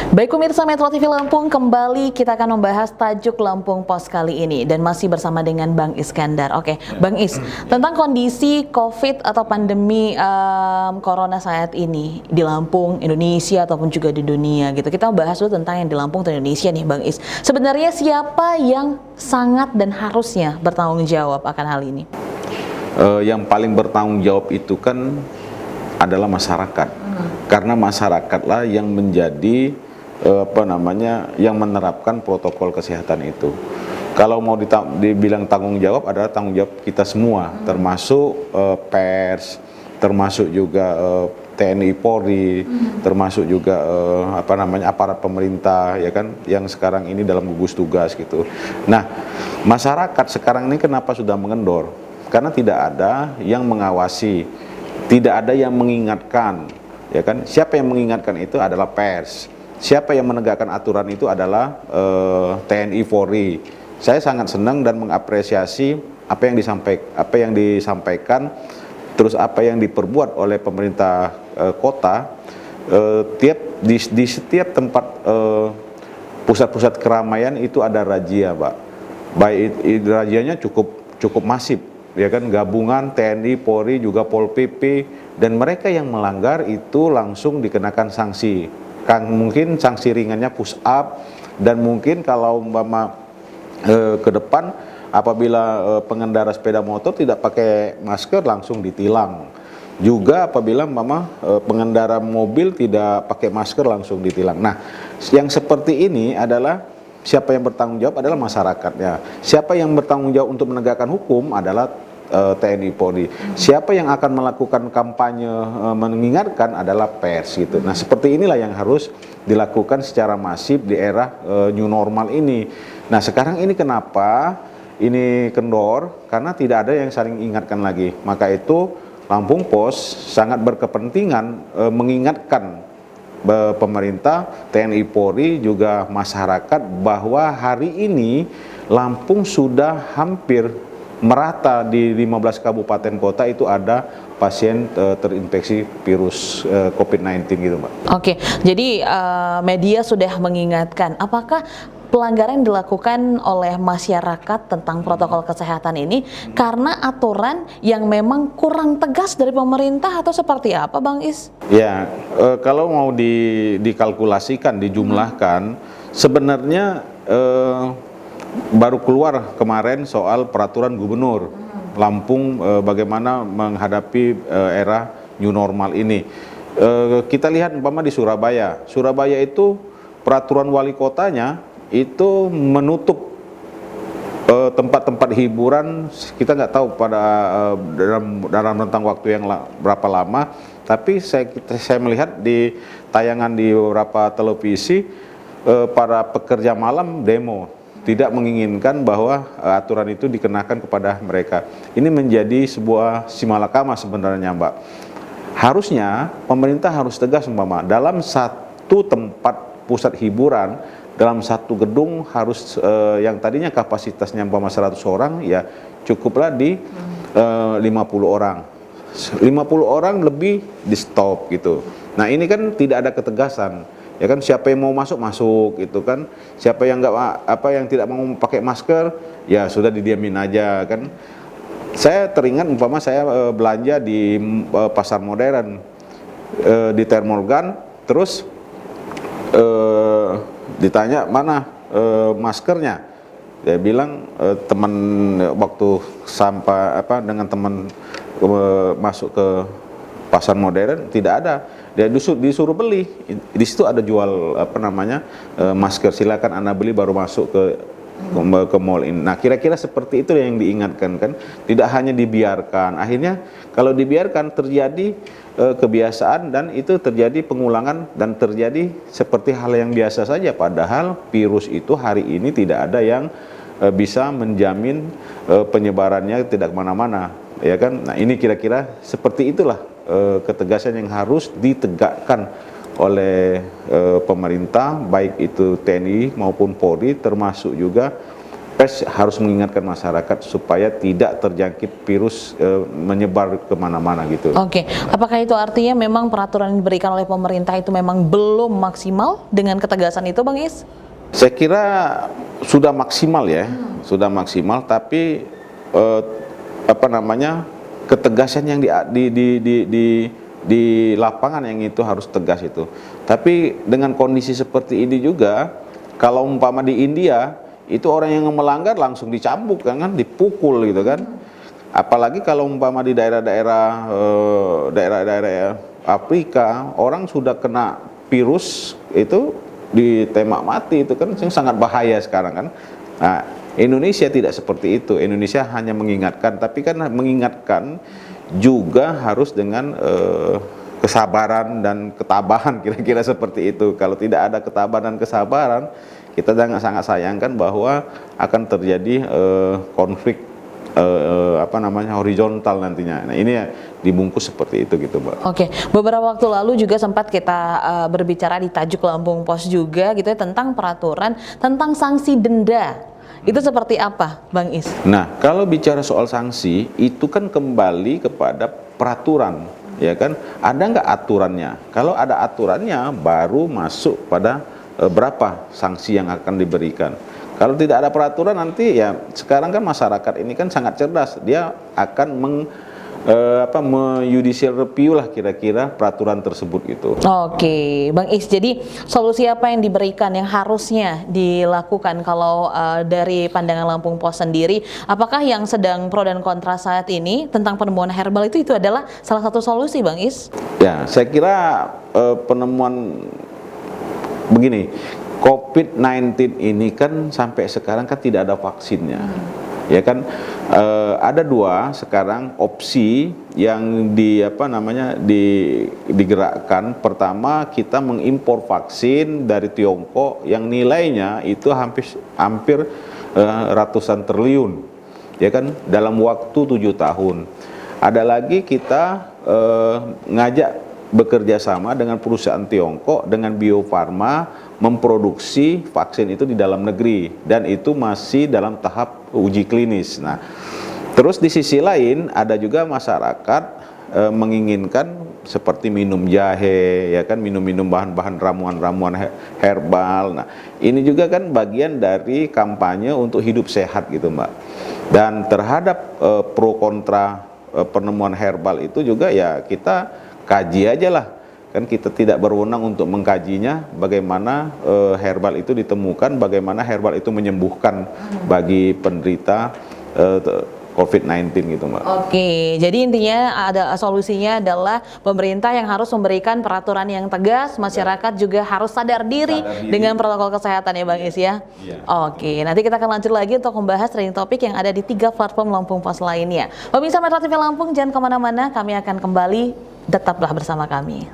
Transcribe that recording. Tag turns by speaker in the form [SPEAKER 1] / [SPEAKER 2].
[SPEAKER 1] Baik pemirsa Metro TV Lampung, kembali kita akan membahas tajuk Lampung Pos kali ini dan masih bersama dengan Bang Iskandar. Oke, Bang Is, tentang kondisi COVID atau pandemi Corona saat ini di Lampung, Indonesia ataupun juga di dunia gitu. Kita bahas dulu tentang yang di Lampung atau Indonesia nih, Bang Is. Sebenarnya siapa yang sangat dan harusnya bertanggung jawab akan hal ini?
[SPEAKER 2] Yang paling bertanggung jawab itu kan adalah masyarakat, karena masyarakatlah yang menjadi yang menerapkan protokol kesehatan itu. Kalau mau dibilang tanggung jawab adalah tanggung jawab kita semua, termasuk pers, termasuk juga TNI Polri, termasuk juga aparat pemerintah, ya kan, yang sekarang ini dalam gugus tugas gitu. Nah, masyarakat sekarang ini kenapa sudah mengendor? Karena tidak ada yang mengawasi, tidak ada yang mengingatkan, ya kan? Siapa yang mengingatkan itu adalah pers. Siapa yang menegakkan aturan itu adalah TNI Polri. Saya sangat senang dan mengapresiasi apa yang disampaikan, terus apa yang diperbuat oleh pemerintah kota. Di setiap tempat pusat-pusat keramaian itu ada razia, Pak. Baik razianya cukup masif, ya kan, gabungan TNI, Polri, juga Pol PP, dan mereka yang melanggar itu langsung dikenakan sanksi. Mungkin sanksi ringannya push up, dan mungkin kalau ke depan apabila pengendara sepeda motor tidak pakai masker langsung ditilang. Juga apabila pengendara mobil tidak pakai masker langsung ditilang. Nah, yang seperti ini adalah siapa yang bertanggung jawab adalah masyarakatnya. Siapa yang bertanggung jawab untuk menegakkan hukum adalah TNI Polri. Siapa yang akan melakukan kampanye mengingatkan adalah pers gitu. Nah, seperti inilah yang harus dilakukan secara masif di era new normal ini. Nah, sekarang ini kenapa ini kendor? Karena tidak ada yang saling ingatkan lagi. Maka itu Lampung Pos sangat berkepentingan mengingatkan pemerintah, TNI Polri, juga masyarakat bahwa hari ini Lampung sudah hampir merata di 15 kabupaten kota itu ada pasien terinfeksi virus COVID-19 gitu, Mbak.
[SPEAKER 1] Oke, jadi media sudah mengingatkan. Apakah pelanggaran yang dilakukan oleh masyarakat tentang protokol kesehatan ini karena aturan yang memang kurang tegas dari pemerintah atau seperti apa, Bang Is?
[SPEAKER 2] Ya, kalau mau dikalkulasikan, dijumlahkan, sebenarnya baru keluar kemarin soal peraturan gubernur Lampung bagaimana menghadapi era new normal ini. Kita lihat umpama di Surabaya. Surabaya itu peraturan wali kotanya itu menutup tempat-tempat hiburan. Kita nggak tahu pada dalam rentang waktu yang berapa lama, tapi saya melihat di tayangan di beberapa televisi para pekerja malam demo, tidak menginginkan bahwa aturan itu dikenakan kepada mereka. Ini menjadi sebuah simalakama sebenarnya, Mbak. Harusnya pemerintah harus tegas, umpama dalam satu tempat pusat hiburan, dalam satu gedung harus yang tadinya kapasitasnya umpama 100 orang, ya cukuplah di 50 orang. 50 orang lebih di stop gitu. Nah, ini kan tidak ada ketegasan. Ya kan, siapa yang mau masuk itu kan, siapa yang yang tidak mau pakai masker ya sudah didiamin aja kan. Saya teringat umpama saya belanja di pasar modern di Termorgan, terus ditanya mana maskernya, dia bilang teman waktu sampai dengan teman masuk ke pasar modern tidak ada. Dia disuruh beli. Di situ ada jual masker, silakan Anda beli baru masuk ke mall ini. Nah, kira-kira seperti itu yang diingatkan kan. Tidak hanya dibiarkan. Akhirnya kalau dibiarkan terjadi kebiasaan, dan itu terjadi pengulangan dan terjadi seperti hal yang biasa saja, padahal virus itu hari ini tidak ada yang bisa menjamin penyebarannya tidak kemana-mana, ya kan. Nah, ini kira-kira seperti itulah ketegasan yang harus ditegakkan oleh pemerintah, baik itu TNI maupun Polri, termasuk juga PES harus mengingatkan masyarakat supaya tidak terjangkit virus menyebar kemana-mana gitu.
[SPEAKER 1] Oke, apakah itu artinya memang peraturan yang diberikan oleh pemerintah itu memang belum maksimal dengan ketegasan itu, Bang Is?
[SPEAKER 2] Saya kira sudah maksimal ya, sudah maksimal, tapi ketegasan yang di lapangan yang itu harus tegas itu. Tapi dengan kondisi seperti ini juga, kalau umpama di India itu orang yang melanggar langsung dicambuk kan, dipukul gitu kan. Apalagi kalau umpama di daerah-daerah Afrika, orang sudah kena virus itu ditembak mati, itu kan sangat bahaya sekarang kan. Nah, Indonesia tidak seperti itu. Indonesia hanya mengingatkan, tapi kan mengingatkan juga harus dengan kesabaran dan ketabahan, kira-kira seperti itu. Kalau tidak ada ketabahan dan kesabaran, kita sangat sayangkan bahwa akan terjadi konflik horizontal nantinya. Nah, ini ya dibungkus seperti itu gitu, Mbak.
[SPEAKER 1] Oke, beberapa waktu lalu juga sempat kita berbicara di Tajuk Lampung Pos juga gitu ya, tentang peraturan tentang sanksi denda. Itu seperti apa, Bang Is?
[SPEAKER 2] Nah, kalau bicara soal sanksi, itu kan kembali kepada peraturan, ya kan? Ada nggak aturannya? Kalau ada aturannya, baru masuk pada berapa sanksi yang akan diberikan. Kalau tidak ada peraturan, nanti ya sekarang kan masyarakat ini kan sangat cerdas, dia akan judicial review lah kira-kira peraturan tersebut gitu.
[SPEAKER 1] Oke, Bang Is, jadi solusi apa yang diberikan yang harusnya dilakukan kalau dari pandangan Lampung Pos sendiri? Apakah yang sedang pro dan kontra saat ini tentang penemuan herbal itu adalah salah satu solusi, Bang Is?
[SPEAKER 2] Ya, saya kira penemuan begini, COVID-19 ini kan sampai sekarang kan tidak ada vaksinnya. Ya kan, ada dua sekarang opsi yang digerakkan. Pertama, kita mengimpor vaksin dari Tiongkok yang nilainya itu hampir ratusan triliun, ya kan, dalam waktu 7 tahun. Ada lagi kita ngajak bekerja sama dengan perusahaan Tiongkok, dengan Bio Farma, memproduksi vaksin itu di dalam negeri, dan itu masih dalam tahap uji klinis. Nah, terus di sisi lain ada juga masyarakat menginginkan seperti minum jahe, ya kan, minum-minum bahan-bahan ramuan-ramuan herbal. Nah, ini juga kan bagian dari kampanye untuk hidup sehat gitu, Mbak. Dan terhadap pro kontra penemuan herbal itu juga ya kita kaji aja lah, kan kita tidak berwenang untuk mengkajinya bagaimana herbal itu ditemukan, bagaimana herbal itu menyembuhkan bagi penderita COVID-19 gitu, Mbak.
[SPEAKER 1] Oke, jadi intinya ada solusinya adalah pemerintah yang harus memberikan peraturan yang tegas, masyarakat juga harus sadar diri dengan protokol kesehatan ya, Bang Is ya.
[SPEAKER 2] Iya.
[SPEAKER 1] Oke, nanti kita akan lanjut lagi untuk membahas trending topik yang ada di 3 platform Lampung Pos lainnya. Pemirsa Metro TV Lampung, jangan kemana-mana, kami akan kembali, tetaplah bersama kami.